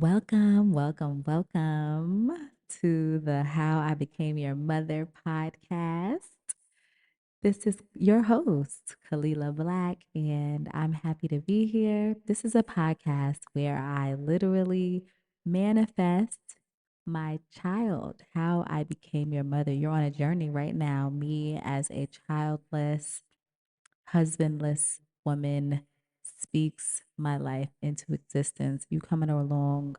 Welcome, welcome, welcome to the How I Became Your Mother podcast. This is your host, Kalila Black, and I'm happy to be here. This is a podcast where I literally manifest my child, how I became your mother. You're on a journey right now, me as a childless, husbandless woman speaks my life into existence. You coming along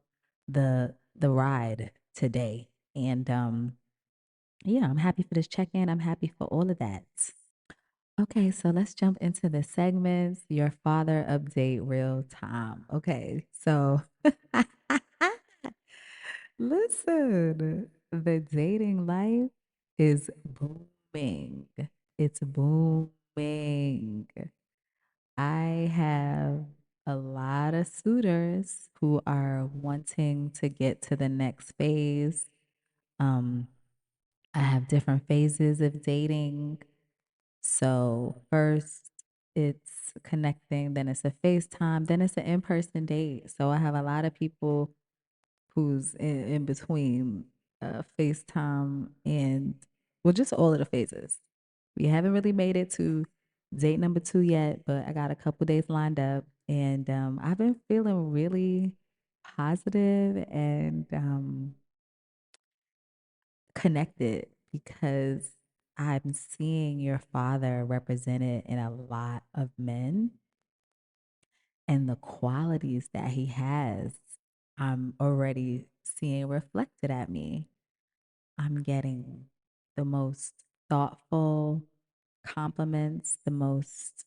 the ride today. And yeah, I'm happy for this check-in. I'm happy for all of that. Okay, so let's jump into the segments. Your father update real time. Okay, so listen, the dating life is booming. It's booming. I have a lot of suitors who are wanting to get to the next phase. Um, I have different phases of dating. So first it's connecting, then it's a FaceTime, then it's an in-person date. So I have a lot of people who's in between FaceTime and well, just all of the phases. We haven't really made it to date number 2 yet, but I got a couple days lined up, and I've been feeling really positive and connected because I'm seeing your father represented in a lot of men and the qualities that he has. I'm already seeing reflected at me. I'm getting the most thoughtful compliments, the most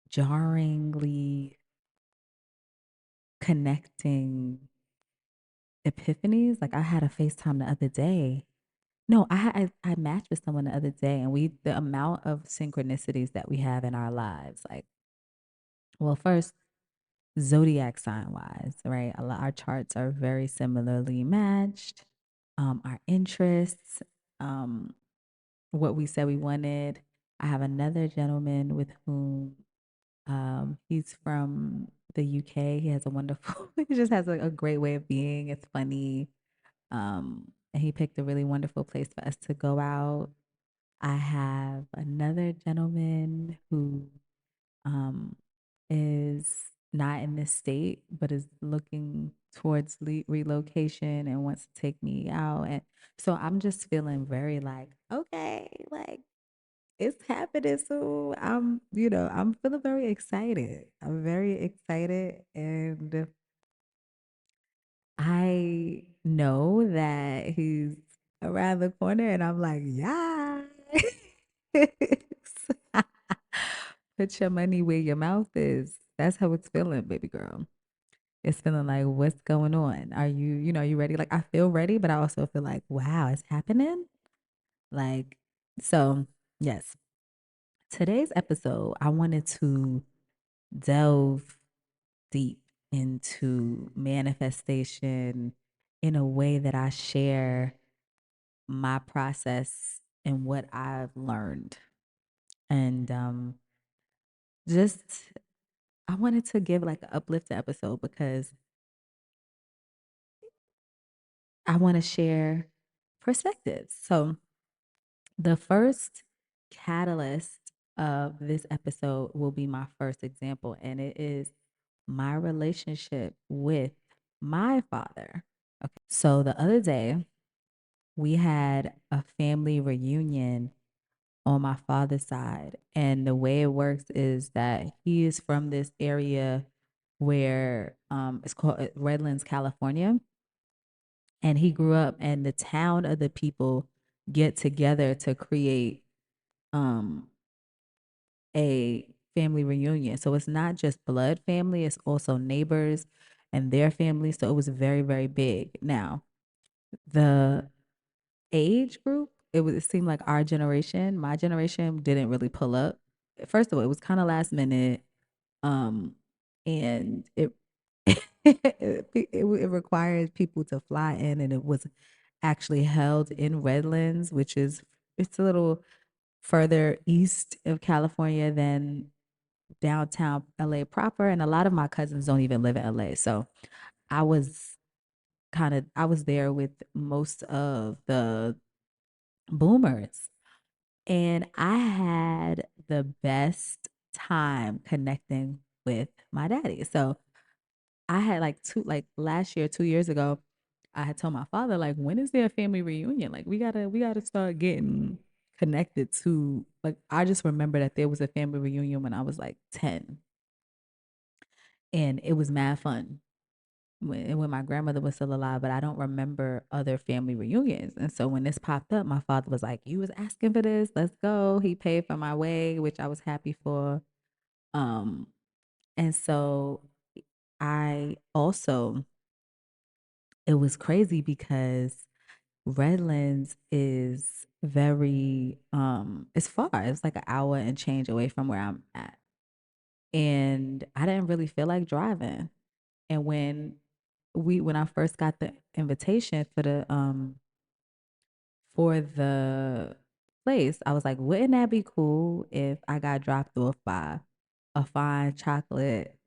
jarringly connecting epiphanies. Like I had a FaceTime the other day. No, I matched with someone the other day, and the amount of synchronicities that we have in our lives. Like, well, first zodiac sign wise, right? Our charts are very similarly matched. Our interests, um, what we said we wanted. I have another gentleman with whom he's from the UK. He has a wonderful, he just has a great way of being. It's funny. And he picked a really wonderful place for us to go out. I have another gentleman who um, is not in this state, but is looking towards relocation and wants to take me out. And so I'm just feeling very like, okay, like it's happening soon. I'm feeling very excited. I'm very excited. And I know that he's around the corner, and I'm like, yeah. Put your money where your mouth is. That's how it's feeling, baby girl. It's feeling like, what's going on? Are you ready? Like, I feel ready, but I also feel like, wow, it's happening. Like, so yes. Today's episode, I wanted to delve deep into manifestation in a way that I share my process and what I've learned. And just I wanted to give like an uplifting episode because I want to share perspectives. So the first catalyst of this episode will be my first example, and it is my relationship with my father. Okay. So the other day, we had a family reunion on my father's side. And the way it works is that he is from this area where it's called Redlands, California. And he grew up, and the town of the people get together to create um, a family reunion. So it's not just blood family, it's also neighbors and their family. So it was very, very big. Now, the age group, it seemed like our generation, my generation didn't really pull up. First of all, it was kind of last minute. Um, and it required people to fly in, and it was actually held in Redlands, which is it's a little further east of California than downtown LA proper. And a lot of my cousins don't even live in LA. So I was I was there with most of the boomers, and I had the best time connecting with my daddy. So I had like like last year, 2 years ago, I had told my father, like, when is there a family reunion? Like we gotta start getting connected to, like, I just remember that there was a family reunion when I was like 10, and it was mad fun when my grandmother was still alive, but I don't remember other family reunions. And so when this popped up, my father was like, "You was asking for this, let's go." He paid for my way, which I was happy for. Um, and so I also, it was crazy because Redlands is very it's far. It's like an hour and change away from where I'm at. And I didn't really feel like driving. And when I first got the invitation for the place, I was like, wouldn't that be cool if I got dropped off by a fine chocolate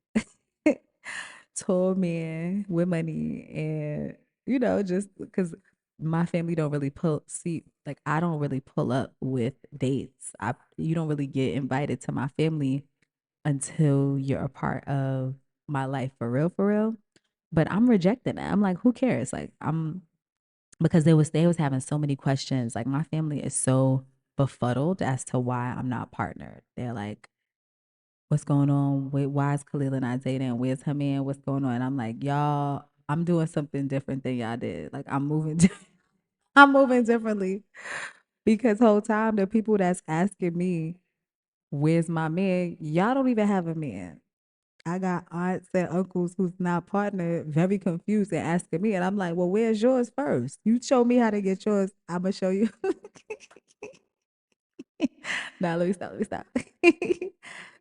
tall man with money, and just because my family don't really pull see like I don't really pull up with dates. I You don't really get invited to my family until you're a part of my life for real, for real. But I'm rejecting that. I'm like, who cares? Like, I'm because they was having so many questions. Like, my family is so befuddled as to why I'm not partnered. They're like, what's going on? Wait, why is Khalil not dating? Where's her man? What's going on? And I'm like, y'all, I'm doing something different than y'all did. Like, I'm moving, I'm moving differently because whole time the people that's asking me, where's my man? Y'all don't even have a man. I got aunts and uncles who's not partnered, very confused and asking me, and I'm like, well, where's yours first? You show me how to get yours. I'm gonna show you. Nah, let me stop. Let me stop.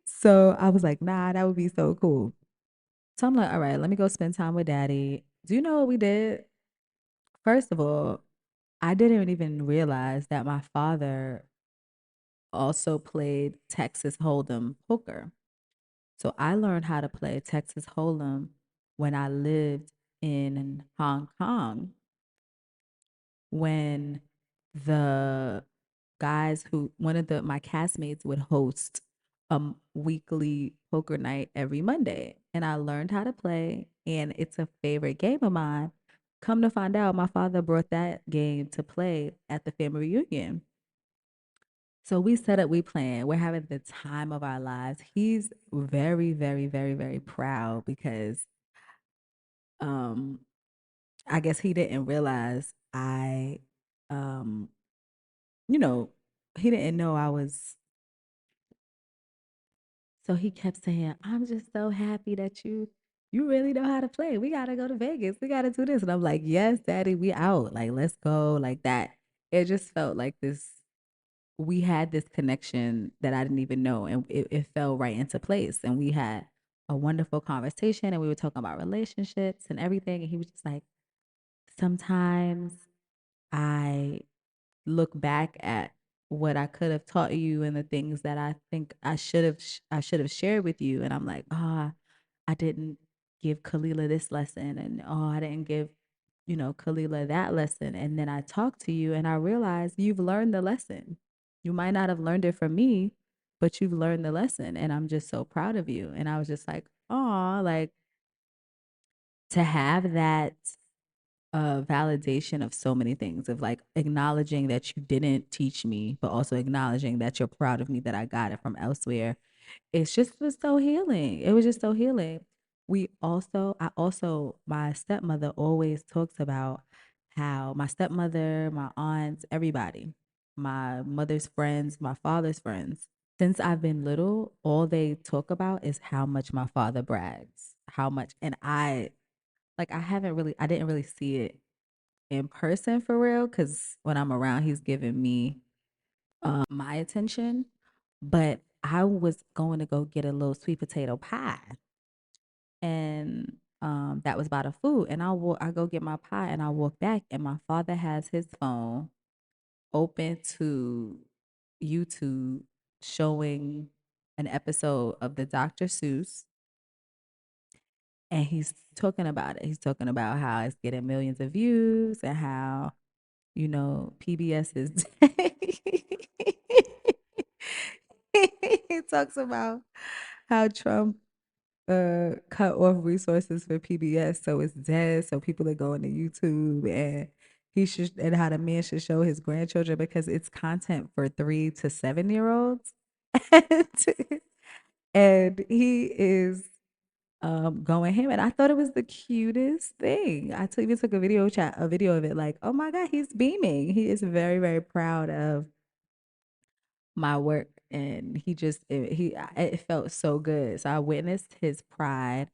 So I was like, nah, that would be so cool. So I'm like, all right, let me go spend time with daddy. Do you know what we did? First of all, I didn't even realize that my father also played Texas Hold'em poker. So I learned how to play Texas Hold'em when I lived in Hong Kong, when the guys who one of the my castmates would host a weekly poker night every Monday, and I learned how to play, and it's a favorite game of mine. Come to find out, my father brought that game to play at the family reunion. So we set up, we plan, we're having the time of our lives. He's very, very, very, very proud because um I guess he didn't realize um you know, he didn't know I was. So he kept saying, "I'm just so happy that you really know how to play. We gotta go to Vegas. We gotta do this." And I'm like, "Yes, daddy, we out. Like, let's go." Like that. It just felt like this we had this connection that I didn't even know, and it fell right into place. And we had a wonderful conversation, and we were talking about relationships and everything. And he was just like, sometimes I look back at what I could have taught you and the things that I think I should have shared with you, and I'm like, ah, I didn't give Kalila this lesson, and oh, I didn't give Kalila that lesson, and then I talked to you, and I realized you've learned the lesson. You might not have learned it from me, but you've learned the lesson, and I'm just so proud of you. And I was just like, oh, like to have that validation of so many things, of like acknowledging that you didn't teach me, but also acknowledging that you're proud of me that I got it from elsewhere. It's just was so healing. It was just so healing. I also, my stepmother always talks about how my stepmother, my aunts, everybody, my mother's friends, my father's friends, since I've been little, all they talk about is how much my father brags, how much, and I didn't really see it in person for real, because when I'm around, he's giving me my attention. But I was going to go get a little sweet potato pie, and that was by the food. And I go get my pie, and I walk back, and my father has his phone open to YouTube, showing an episode of the Dr. Seuss, and he's talking about it. He's talking about how it's getting millions of views and how, PBS is he talks about how Trump cut off resources for PBS, so it's dead. So people are going to YouTube, and and how the man should show his grandchildren because it's content for 3 to 7 year olds, and, and he is going ham. And I thought it was the cutest thing. Even took a video of it, like, oh my God, he's beaming. He is very, very proud of my work, and it felt so good. So I witnessed his pride.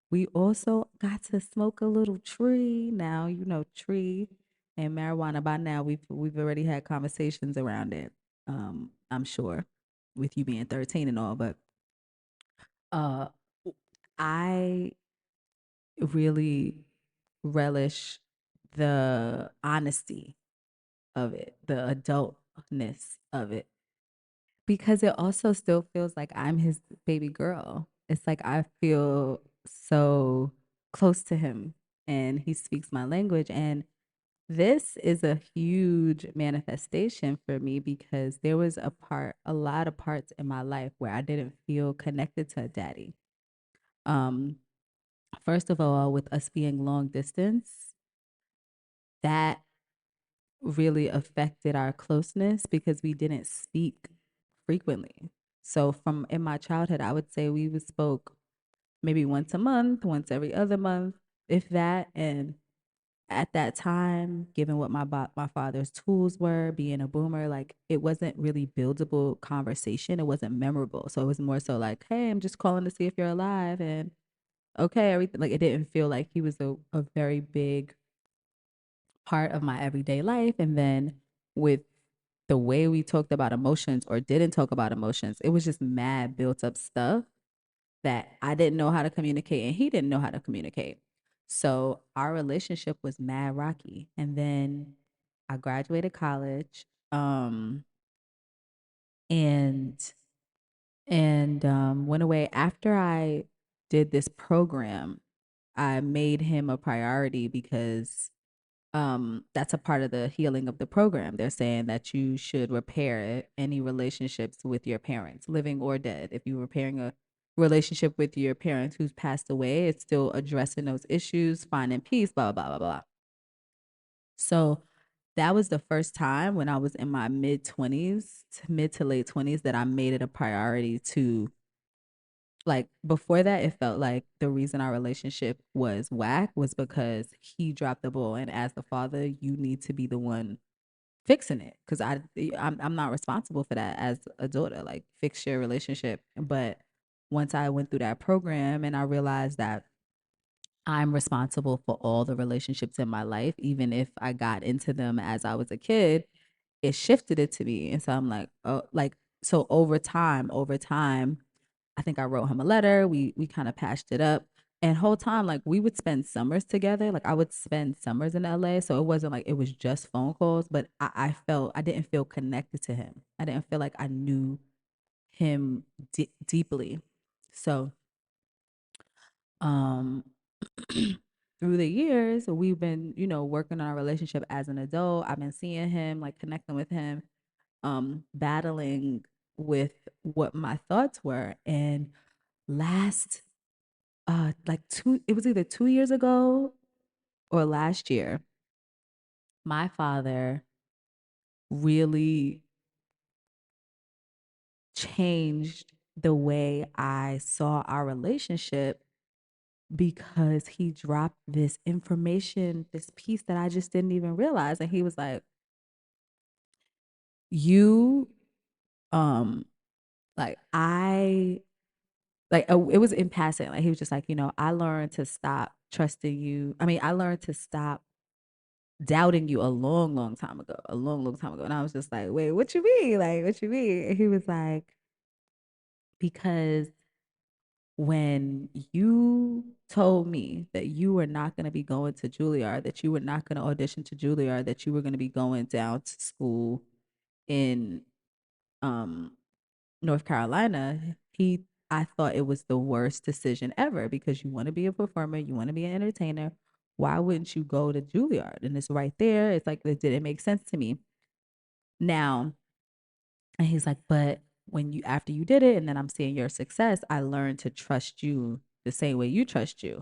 We also got to smoke a little tree. Now, tree and marijuana. By now, we've already had conversations around it. I'm sure, with you being 13 and all, but uh, I really relish the honesty of it, the adultness of it, because it also still feels like I'm his baby girl. It's like I feel so close to him, and he speaks my language. And this is a huge manifestation for me because there was a lot of parts in my life where I didn't feel connected to a daddy. Um, First of all, with us being long distance, that really affected our closeness because we didn't speak frequently. So from in my childhood, I would say we would spoke maybe once a month, once every other month, if that. And at that time, given what my father's tools were, being a boomer, like it wasn't really buildable conversation. It wasn't memorable. So it was more so like, hey, I'm just calling to see if you're alive, and okay, everything. Like it didn't feel like he was a very big part of my everyday life. And then with the way we talked about emotions or didn't talk about emotions, it was just mad built up stuff that I didn't know how to communicate and he didn't know how to communicate. So our relationship was mad rocky. And then I graduated college, and went away after I did this program. I made him a priority because that's a part of the healing of the program. They're saying that you should repair any relationships with your parents, living or dead. If you're repairing a relationship with your parents who's passed away, it's still addressing those issues, finding peace, blah, blah, blah, blah, blah. So that was the first time when I was in my mid to late 20s, that I made it a priority to, like, before that, it felt like the reason our relationship was whack was because he dropped the ball. And as the father, you need to be the one fixing it, because I'm not responsible for that as a daughter. Like, fix your relationship. But once I went through that program and I realized that I'm responsible for all the relationships in my life, even if I got into them as I was a kid, it shifted it to me. And so I'm like, oh, like, so over time, I think I wrote him a letter. We kind of patched it up. And whole time, like, we would spend summers together. Like, I would spend summers in LA. So it wasn't like it was just phone calls, but I didn't feel connected to him. I didn't feel like I knew him deeply. So um through the years, we've been, working on our relationship as an adult. I've been seeing him, like connecting with him, battling with what my thoughts were. And last like two it was either 2 years ago or last year, my father really changed the way I saw our relationship because he dropped this information, this piece that I just didn't even realize. And he was like, you um like I like it was in passing. Like, he was just like, I learned to stop trusting you. I mean, I learned to stop doubting you a long, long time ago, a long, long time ago. And I was just like, wait, what you mean? Like, what you mean? And he was like, because when you told me that you were not going to be going to Juilliard, that you were not going to audition to Juilliard, that you were going to be going down to school in um North Carolina, I thought it was the worst decision ever because you want to be a performer, you want to be an entertainer. Why wouldn't you go to Juilliard? And it's right there. It's like it didn't make sense to me. Now, and he's like, but when you after you did it and then I'm seeing your success, I learned to trust you the same way you trust you.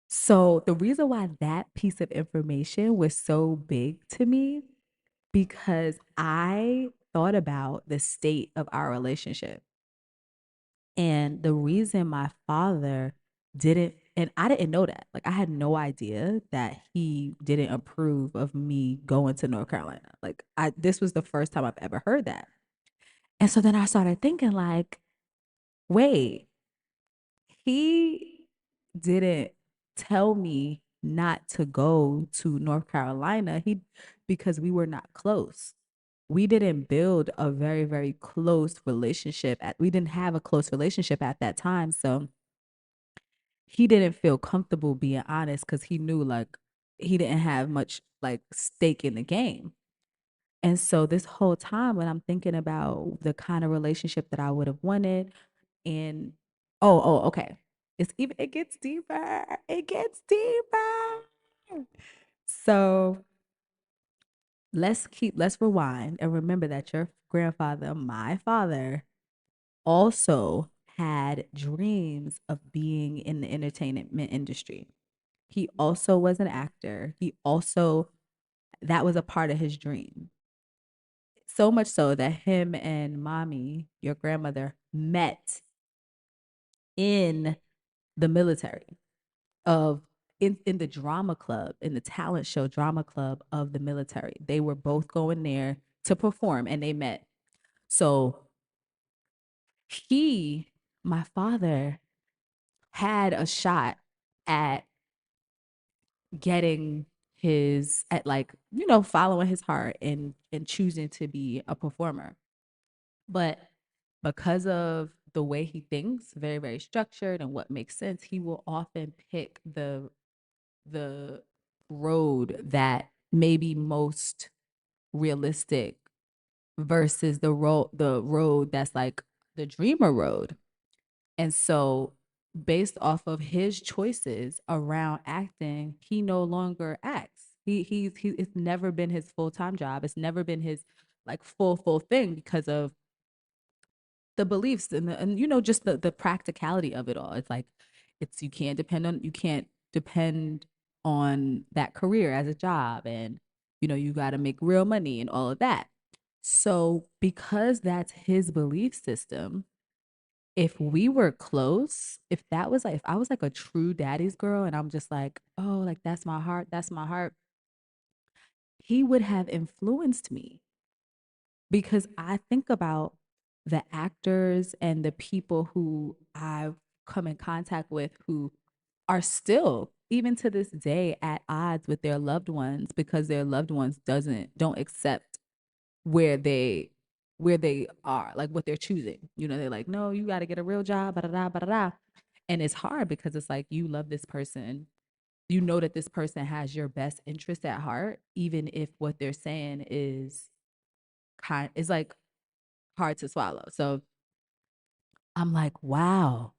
So the reason why that piece of information was so big to me because I thought about the state of our relationship. And the reason my father didn't, and I didn't know that. Like I had no idea that he didn't approve of me going to North Carolina. Like this was the first time I've ever heard that. And so then I started thinking like, wait, he didn't tell me not to go to North Carolina. He because we were not close. We didn't build a very, very close relationship. We didn't have a close relationship at that time. So he didn't feel comfortable being honest because he knew like he didn't have much like stake in the game. And so this whole time when I'm thinking about the kind of relationship that I would have wanted, and okay. It gets deeper. It gets deeper. So let's rewind and remember that your grandfather, my father, also had dreams of being in the entertainment industry. He also was an actor. He also that was a part of his dream. So much so that him and mommy, your grandmother, met in the military of in the drama club, in the talent show drama club of the military. They were both going there to perform and they met. So he, my father, had a shot at getting his at like, following his heart and choosing to be a performer. But because of the way he thinks, very, very structured and what makes sense, he will often pick the road that may be most realistic versus the road that's like the dreamer road. And so based off of his choices around acting, he no longer acts. It's never been his full-time job. It's never been his like full thing because of the beliefs and just the practicality of it all. It's like you can't depend on that career as a job, and you got to make real money and all of that. So because that's his belief system, if we were close, if I was like a true daddy's girl and I'm just like, oh, like that's my heart, he would have influenced me because I think about the actors and the people who I've come in contact with who are still even to this day at odds with their loved ones because their loved ones don't accept where they are, like what they're choosing. They're like, no, you got to get a real job, da da da da. And it's hard because it's like you love this person, that this person has your best interest at heart, even if what they're saying is like hard to swallow. So I'm like, wow,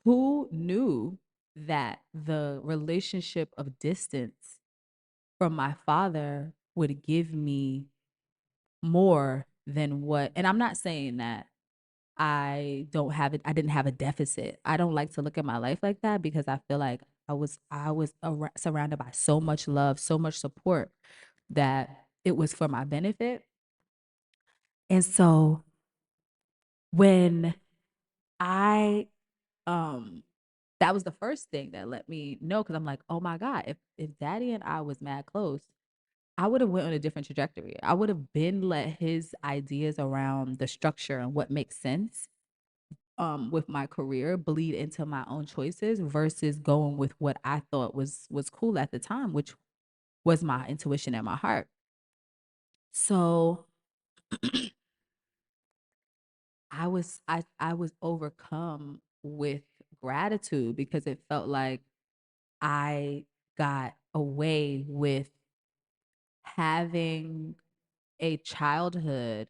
who knew that the relationship of distance from my father would give me more than what, and I'm not saying that I didn't have a deficit. I don't like to look at my life like that because I feel like I was surrounded by so much love, so much support that it was for my benefit. And so when I um that was the first thing that let me know because I'm like, oh my God, if daddy and I was mad close, I would have went on a different trajectory. I would have been let his ideas around the structure and what makes sense with my career bleed into my own choices versus going with what I thought was cool at the time, which was my intuition and my heart. So I was overcome with gratitude because it felt like I got away with having a childhood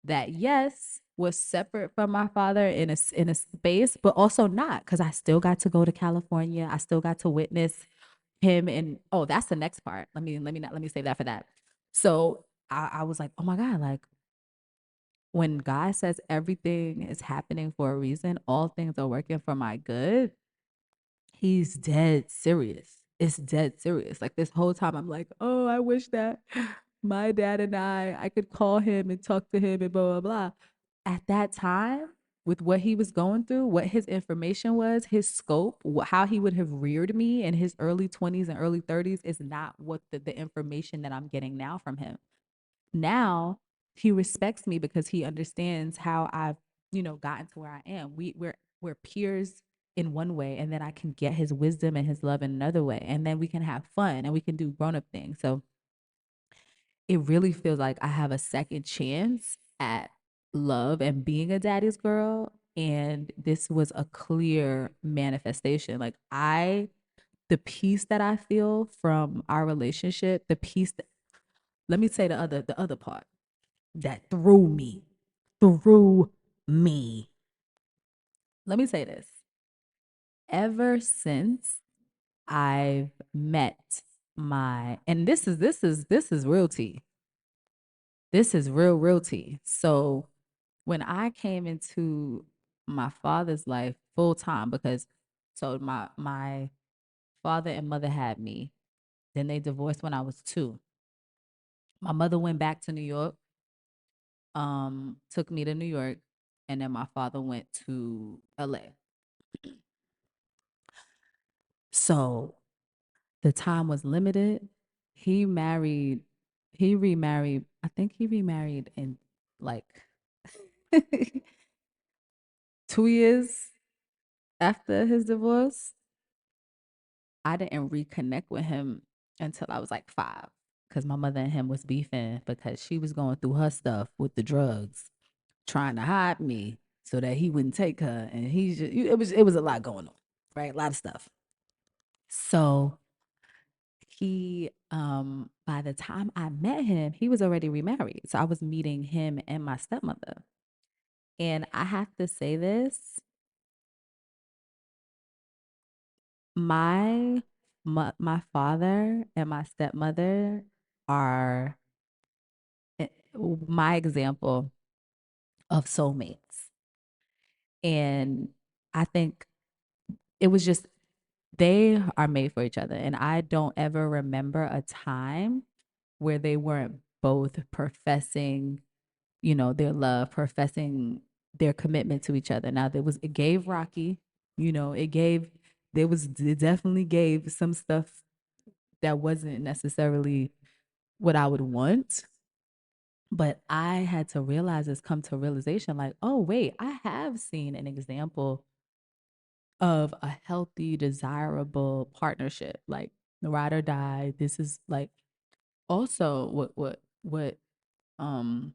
that, yes, was separate from my father in in a space, but also not, because I still got to go to California. I still got to witness him. And oh, that's the next part. Let me save that for that. So I was like, oh my God, like when God says everything is happening for a reason, all things are working for my good, he's dead serious. It's dead serious. Like this whole time, I'm like, oh, I wish that my dad and I could call him and talk to him and blah, blah, blah. At that time, with what he was going through, what his information was, his scope, how he would have reared me in his early 20s and early 30s is not what the information that I'm getting now from him. Now he respects me because he understands how I've, gotten to where I am. We're peers in one way, and then I can get his wisdom and his love in another way. And then we can have fun and we can do grown-up things. So it really feels like I have a second chance at love and being a daddy's girl. And this was a clear manifestation. Like the peace that I feel from our relationship, the peace that, let me say the other part that threw me. Let me say this. Ever since I've met and this is real tea. This is real tea. So when I came into my father's life full time, because so my father and mother had me, then they divorced when I was 2. My mother went back to New York, took me to New York, and then my father went to LA. So the time was limited. He married, he remarried, I think he remarried in like 2 years after his divorce. I didn't reconnect with him until I was like 5, because my mother and him was beefing because she was going through her stuff with the drugs, trying to hide me so that he wouldn't take her. And it was a lot going on, right? A lot of stuff. So he by the time I met him, he was already remarried. So I was meeting him and my stepmother. And I have to say this, my my father and my stepmother are eh, my example of soulmates. And I think it was just they are made for each other. And I don't ever remember a time where they weren't both professing, their love, professing their commitment to each other. Now it gave Rocky, it definitely gave some stuff that wasn't necessarily what I would want. But I had to realize this, come to realization like, oh, wait, I have seen an example of a healthy, desirable partnership, like ride or die. This is like also what um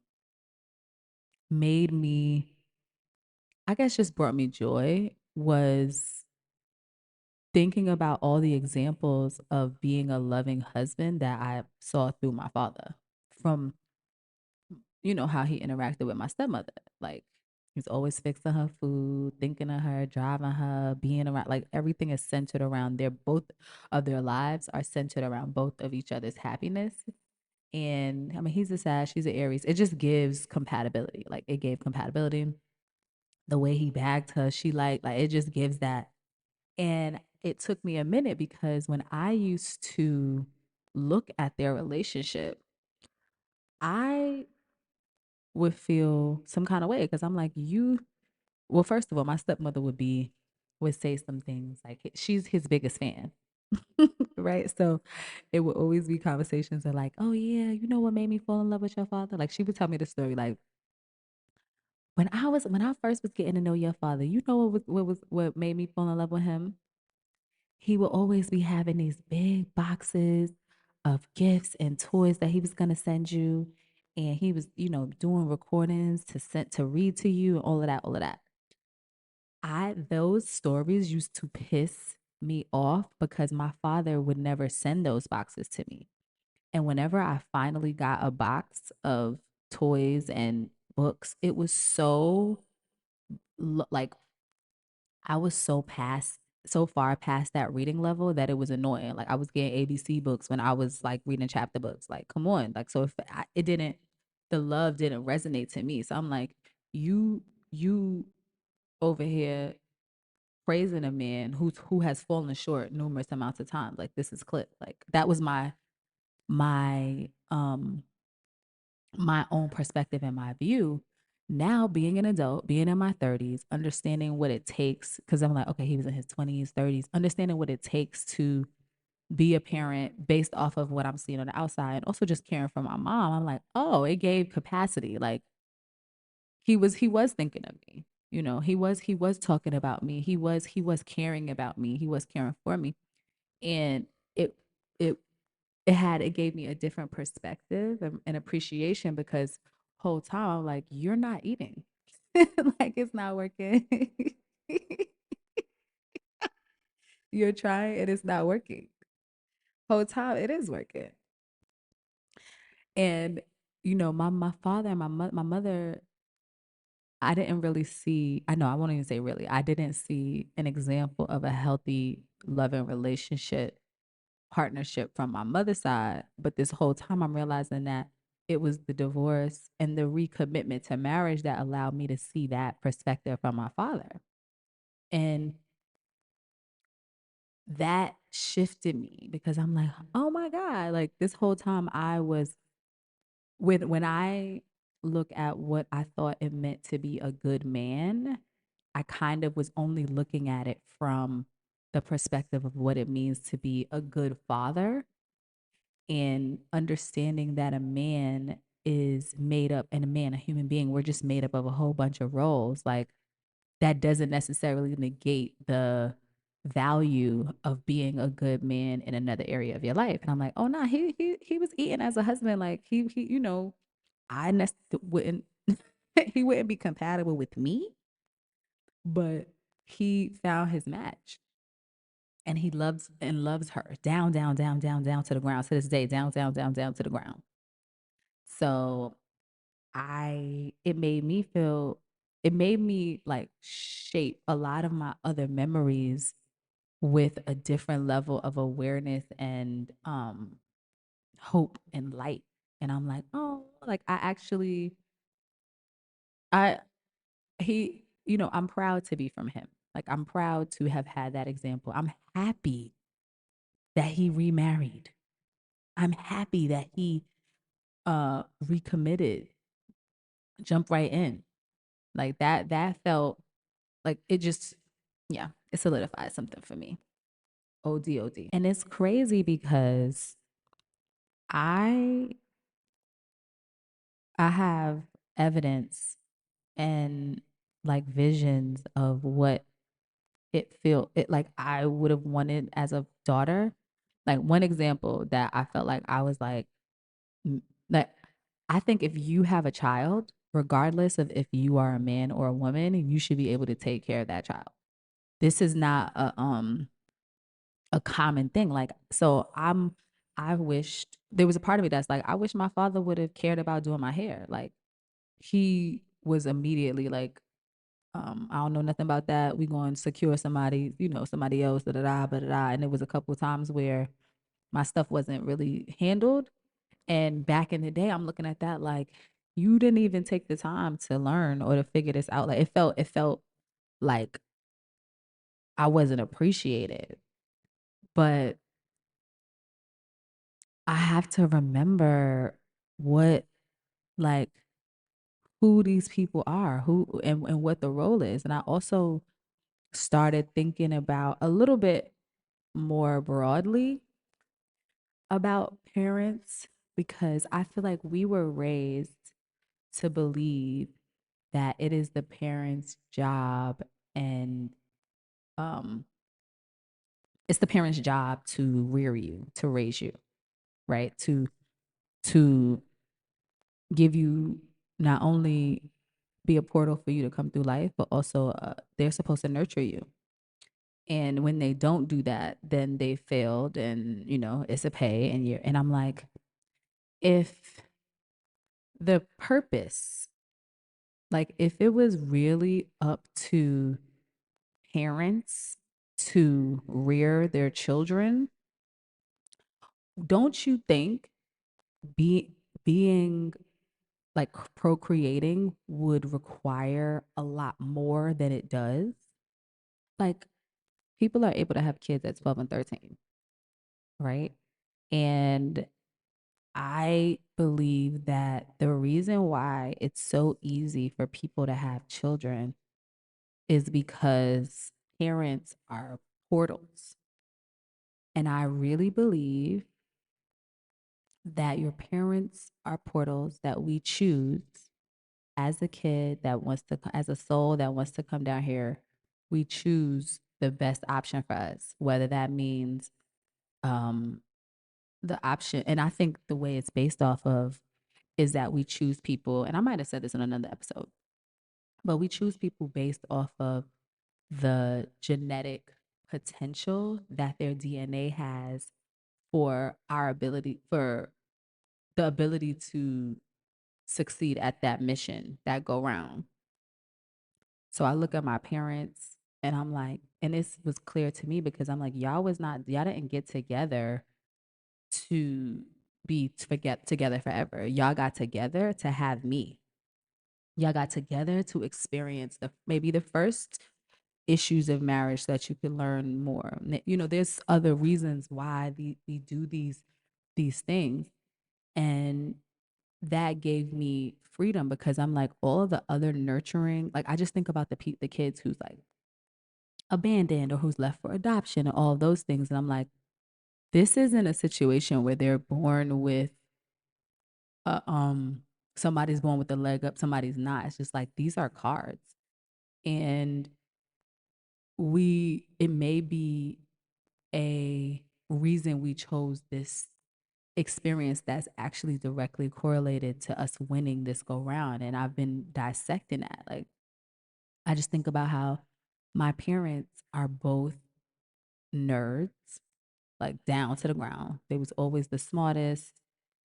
made me, I guess, just brought me joy was thinking about all the examples of being a loving husband that I saw through my father, from how he interacted with my stepmother. Like he's always fixing her food, thinking of her, driving her, being around. Like everything is centered around both of their lives are centered around both of each other's happiness. And I mean, he's a Sag, she's an Aries. It just gives compatibility. Like it gave compatibility. The way he bagged her, she like it just gives that. And it took me a minute because when I used to look at their relationship, I would feel some kind of way because I'm like, well, first of all, my stepmother would say some things like she's his biggest fan. Right. So it would always be conversations of like, oh yeah, you know what made me fall in love with your father? Like she would tell me the story like when I first was getting to know your father, you know what made me fall in love with him? He would always be having these big boxes of gifts and toys that he was gonna send you. And he was, doing recordings to read to you and all of that, all of that. Those stories used to piss me off because my father would never send those boxes to me. And whenever I finally got a box of toys and books, it was so like I was so far past that reading level that it was annoying. Like I was getting ABC books when I was like reading chapter books. Like, come on. Like, so if it didn't, the love didn't resonate to me. So I'm like, you over here praising a man who has fallen short numerous amounts of times. Like this is clip. Like that was my my own perspective and my view. Now, being an adult, being in my 30s, understanding what it takes, because I'm like, okay, he was in his 20s, 30s, understanding what it takes to be a parent based off of what I'm seeing on the outside, and also just caring for my mom. I'm like, oh, it gave capacity. Like he was thinking of me. You know, he was talking about me. He was caring about me. He was caring for me. And it it it gave me a different perspective and appreciation because whole time I'm like, you're not eating. Like it's not working. You're trying and it's not working. Whole time it is working. And my father and my mother, I didn't really see, I know I won't even say really, I didn't see an example of a healthy loving relationship partnership from my mother's side. But this whole time, I'm realizing that it was the divorce and the recommitment to marriage that allowed me to see that perspective from my father. And that shifted me because I'm like, oh my God, like this whole time I was when I look at what I thought it meant to be a good man, I kind of was only looking at it from the perspective of what it means to be a good father and understanding that a man is made up and a man, a human being, we're just made up of a whole bunch of roles. Like that doesn't necessarily negate the value of being a good man in another area of your life. And I'm like, oh no, he was eating as a husband. Like he I wouldn't he wouldn't be compatible with me, but he found his match and he loves her down, down, down, down, down to the ground to this day, down, down, down, down to the ground. So it made me like shape a lot of my other memories with a different level of awareness and hope and light. And I'm like, oh, like I I'm proud to be from him. Like I'm proud to have had that example. I'm happy that he remarried. I'm happy that he recommitted, jumped right in. Like that felt like it just, yeah, it solidified something for me. OD. And it's crazy because I I have evidence and like visions of what it like I would have wanted as a daughter. Like one example that I felt like I was like that I think if you have a child, regardless of if you are a man or a woman, you should be able to take care of that child. This is not a common thing. Like, so I wished there was a part of me that's like, I wish my father would have cared about doing my hair. Like, he was immediately like, I don't know nothing about that. We going to secure somebody, somebody else, da da da, da da. And it was a couple of times where my stuff wasn't really handled. And back in the day, I'm looking at that like, you didn't even take the time to learn or to figure this out. Like, it felt like I wasn't appreciated. But I have to remember what like who these people are, who and what the role is. And I also started thinking about a little bit more broadly about parents because I feel like we were raised to believe that it is the parents' job and um it's the parents' job to rear you, to raise you, right? To give you not only be a portal for you to come through life, but also they're supposed to nurture you. And when they don't do that, then they failed, and it's a pay. And I'm like, if the purpose Like if it was really up to parents to rear their children, don't you think be being like procreating would require a lot more than it does? Like people are able to have kids at 12 and 13, right? And I believe that the reason why it's so easy for people to have children is because parents are portals. And I really believe that your parents are portals that we choose as a kid that wants to, as a soul that wants to come down here. We choose the best option for us, whether that means um, the option. And I think the way it's based off of is that we choose people, and I might have said this in another episode, but we choose people based off of the genetic potential that their DNA has for our ability, for the ability to succeed at that mission, that go round. So I look at my parents and I'm like, and this was clear to me because I'm like, y'all didn't get together to be forget together forever. Y'all got together to have me. Y'all got together to experience the maybe the first issues of marriage that you can learn more. You know, there's other reasons why we do these things, and that gave me freedom because I'm like all of the other nurturing. Like I just think about the kids who's like abandoned or who's left for adoption and all of those things, and I'm like, this isn't a situation where they're born with uh, um somebody's born with a leg up, somebody's not. It's just like these are cards. And it may be a reason we chose this experience that's actually directly correlated to us winning this go round. And I've been dissecting that. Like I just think about how my parents are both nerds, like down to the ground. They was always the smartest.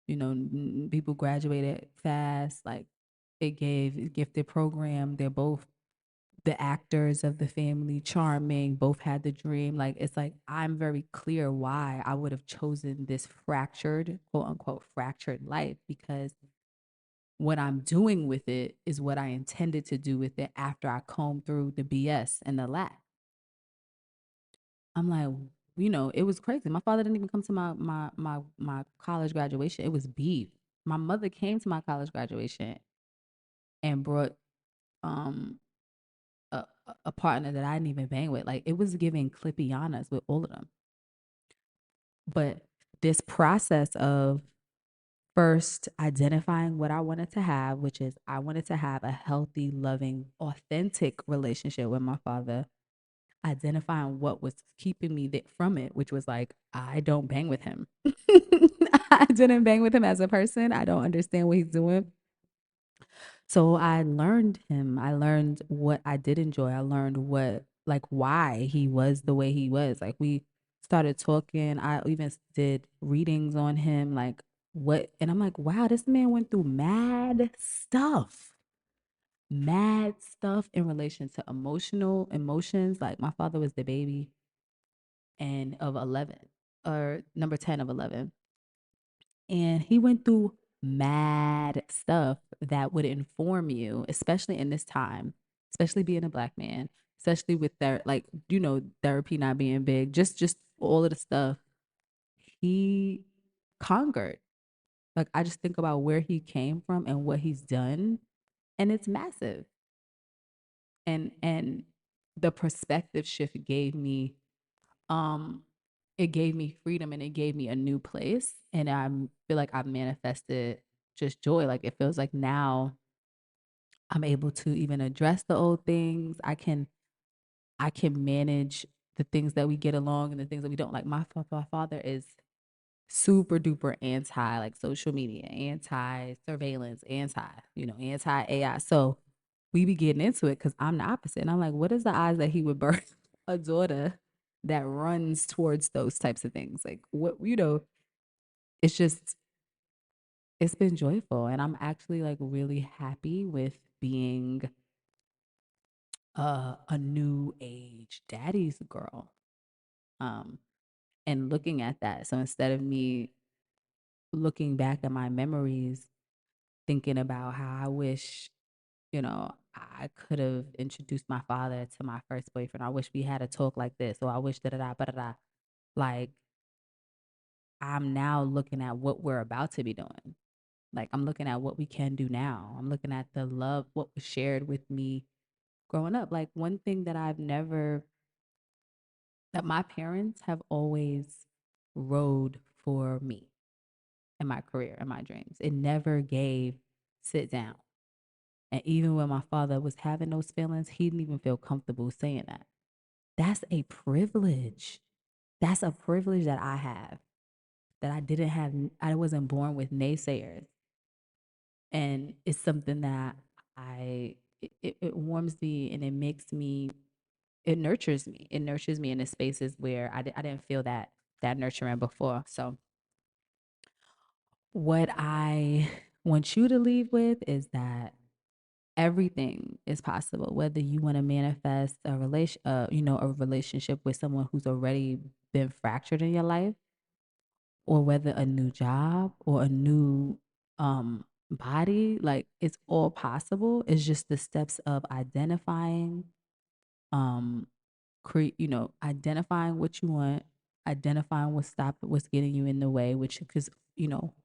You know, people graduated fast. Like it gifted program. They're both the actors of the family, charming, both had the dream. Like it's like I'm very clear why I would have chosen this fractured, quote unquote, fractured life because what I'm doing with it is what I intended to do with it after I combed through the BS and the lack. I'm like, you know, it was crazy. My father didn't even come to my college graduation. It was beef. My mother came to my college graduation and brought um a partner that I didn't even bang with. Like it was giving Clippianas with all of them. But this process of first identifying what I wanted to have, which is I wanted to have a healthy, loving, authentic relationship with my father, identifying what was keeping me from it, which was like, I don't bang with him. I didn't bang with him as a person. I don't understand what he's doing. So I learned him. I learned what I did enjoy. I learned like, why he was the way he was. Like, we started talking. I even did readings on him. Like, and I'm like, wow, this man went through mad stuff in relation to emotional emotions. Like, my father was the baby and of 11 or number 10 of 11. And he went through mad stuff that would inform you, especially in this time, especially being a black man, especially with their like, you know, therapy not being big, just all of the stuff he conquered. Like I just think about where he came from and what he's done, and it's massive. And the perspective shift gave me um it gave me freedom and it gave me a new place, and I feel like I've manifested just joy. Like it feels like now I'm able to even address the old things. I can manage the things that we get along and the things that we don't. Like my father is super duper anti like social media, anti surveillance, anti AI. So we be getting into it because I'm the opposite. And I'm like, what is the odds that he would birth a daughter that runs towards those types of things? Like, what, it's just, it's been joyful. And I'm actually like really happy with being a new age daddy's girl. Um, and looking at that. So instead of me looking back at my memories, thinking about how I wish, I could have introduced my father to my first boyfriend. I wish we had a talk like this, or I wish da da da da da. Like, I'm now looking at what we're about to be doing. Like, I'm looking at what we can do now. I'm looking at the love, what was shared with me growing up. Like, one thing that my parents have always rode for me in my career and my dreams. It never gave sit down. And even when my father was having those feelings, he didn't even feel comfortable saying that. That's a privilege. That's a privilege that I have, that I didn't have. I wasn't born with naysayers. And it's something that it warms me, and it makes me, it nurtures me. It nurtures me in the spaces where I didn't feel that nurturing before. So what I want you to leave with is that everything is possible. Whether you want to manifest a relationship with someone who's already been fractured in your life, or whether a new job or a new body, like, it's all possible. It's just the steps of identifying, um, identifying what you want, identifying what's getting you in the way, which is,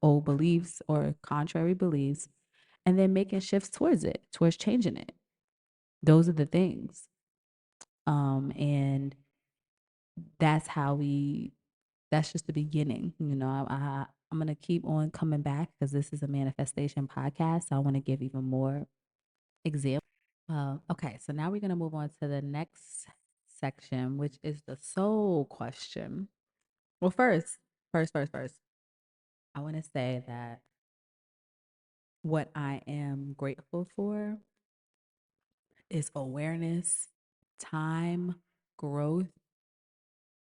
old beliefs or contrary beliefs, and then making shifts towards it, towards changing it. Those are the things. And that's how that's just the beginning. I'm going to keep on coming back because this is a manifestation podcast. So I want to give even more examples. Okay, so now we're going to move on to the next section, which is the soul question. Well, first, I want to say that what I am grateful for is awareness, time, growth,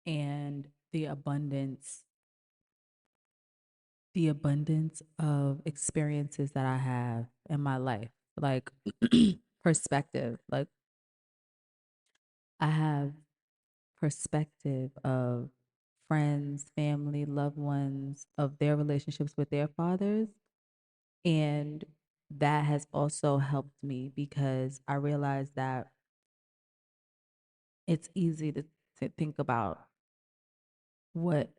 and the abundance of experiences that I have in my life. Like, perspective. Like, I have perspective of friends, family, loved ones, of their relationships with their fathers. And that has also helped me because I realized that it's easy to think about what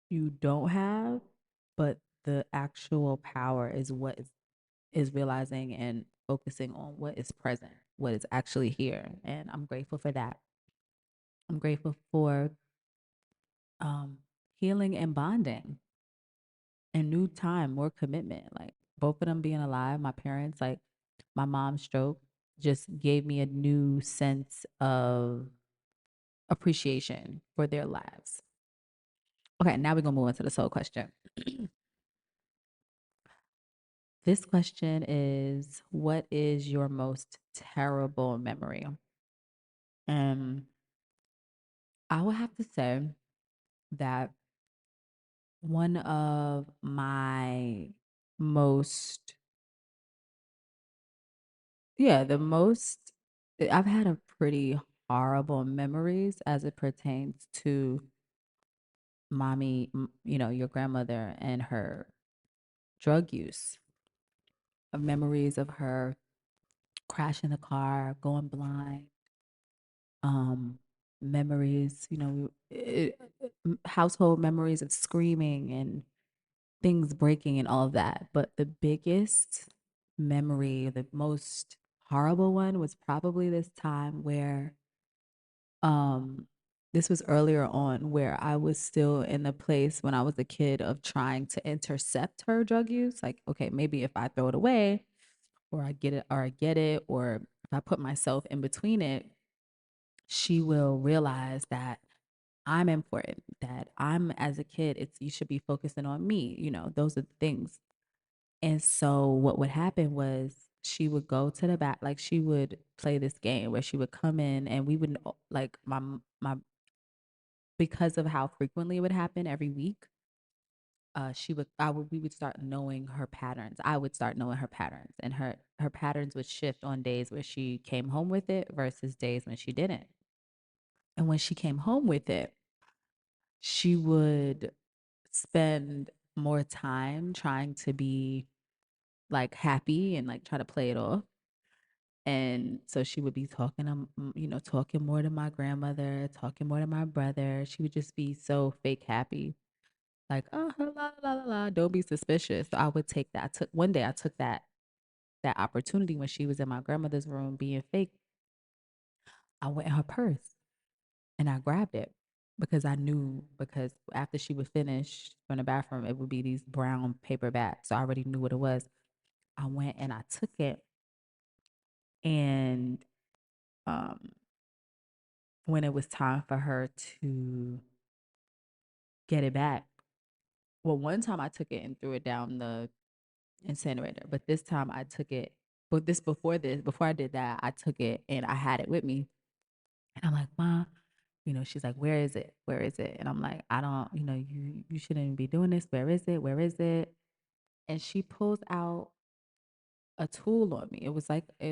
you don't have, but the actual power is what is realizing and focusing on what is present, what is actually here. And I'm grateful for that. I'm grateful for um, healing and bonding and new time, more commitment. Like, both of them being alive, my parents, like, my mom's stroke just gave me a new sense of appreciation for their lives. Okay, now we're going to move on to the soul question. This question is, what is your most terrible memory? And I would have to say that one of my most, yeah, the most, I've had a pretty horrible memories as it pertains to mommy, your grandmother and her drug use. Of memories of her crashing the car, going blind, um, memories, household memories of screaming and things breaking and all of that. But the biggest memory, the most horrible one, was probably this time where, um, this was earlier on, where I was still in the place when I was a kid of trying to intercept her drug use. Like, okay, maybe if I throw it away, or I get it, or if I put myself in between it, she will realize that I'm important, that I'm, as a kid, you should be focusing on me. Those are the things. And so what would happen was she would go to the back, like, she would play this game where she would come in, and we would, like, my because of how frequently it would happen every week, we would start knowing her patterns. I would start knowing her patterns, and her patterns would shift on days where she came home with it versus days when she didn't. And when she came home with it, she would spend more time trying to be like happy and like try to play it off. And so she would be talking, talking more to my grandmother, talking more to my brother. She would just be so fake happy, like, oh, la la la la, la, don't be suspicious. So I would take that. One day I took that opportunity when she was in my grandmother's room being fake. I went in her purse and I grabbed it because I knew, because after she would finish from the bathroom, it would be these brown paper bags. So I already knew what it was. I went and I took it, and um, when it was time for her to get it back, well, one time I took it and threw it down the incinerator, but this time I took it. But before I did that, I took it and I had it with me, and I'm like, Ma, she's like, where is it? Where is it? And I'm like, I don't, you shouldn't be doing this. Where is it? Where is it? And she pulls out a tool on me. It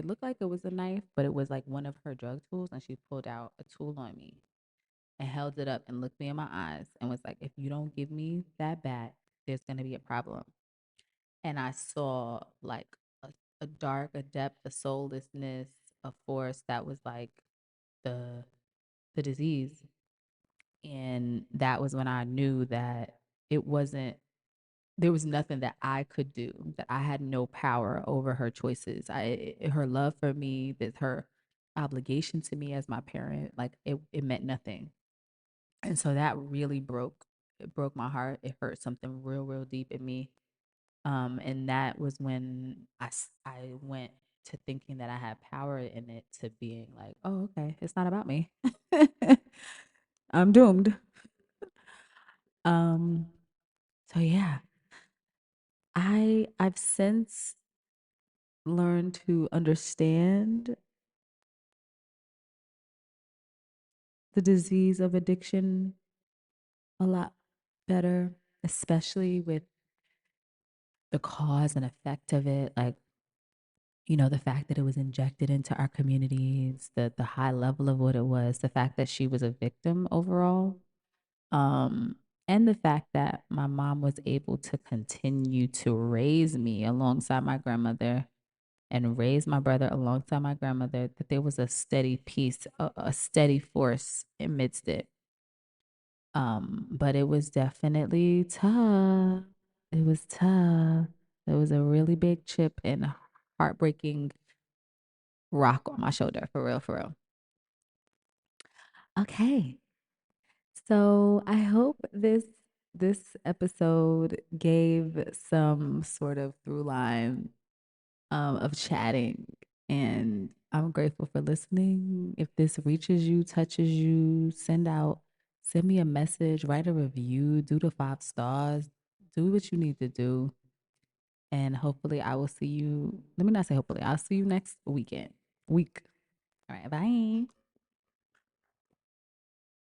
looked like it was a knife, but it was like one of her drug tools. And she pulled out a tool on me and held it up and looked me in my eyes and was like, if you don't give me that back, there's going to be a problem. And I saw like a dark, a depth, a soullessness, a force that was like the the disease. And that was when I knew that it wasn't there was nothing that I could do, that I had no power over her choices. Her love for me, that her obligation to me as my parent, like it meant nothing. And so that really broke my heart. It hurt something real, real deep in me. And that was when I went to thinking that I had power in it, to being like, oh, okay, it's not about me. I'm doomed. Um, so yeah, I've since learned to understand the disease of addiction a lot better, especially with the cause and effect of it. Like, the fact that it was injected into our communities, the high level of what it was, the fact that she was a victim overall, um, and the fact that my mom was able to continue to raise me alongside my grandmother and raise my brother alongside my grandmother, that there was a steady peace, a steady force amidst it. But it was definitely tough. It was tough. It was a really big chip and heartbreaking rock on my shoulder, for real, for real. Okay. So I hope this episode gave some sort of through line of chatting, and I'm grateful for listening. If this reaches you, touches you, send me a message, write a review, do the 5 stars, do what you need to do. And hopefully I will see you. Let me not say hopefully. I'll see you next week. All right, bye.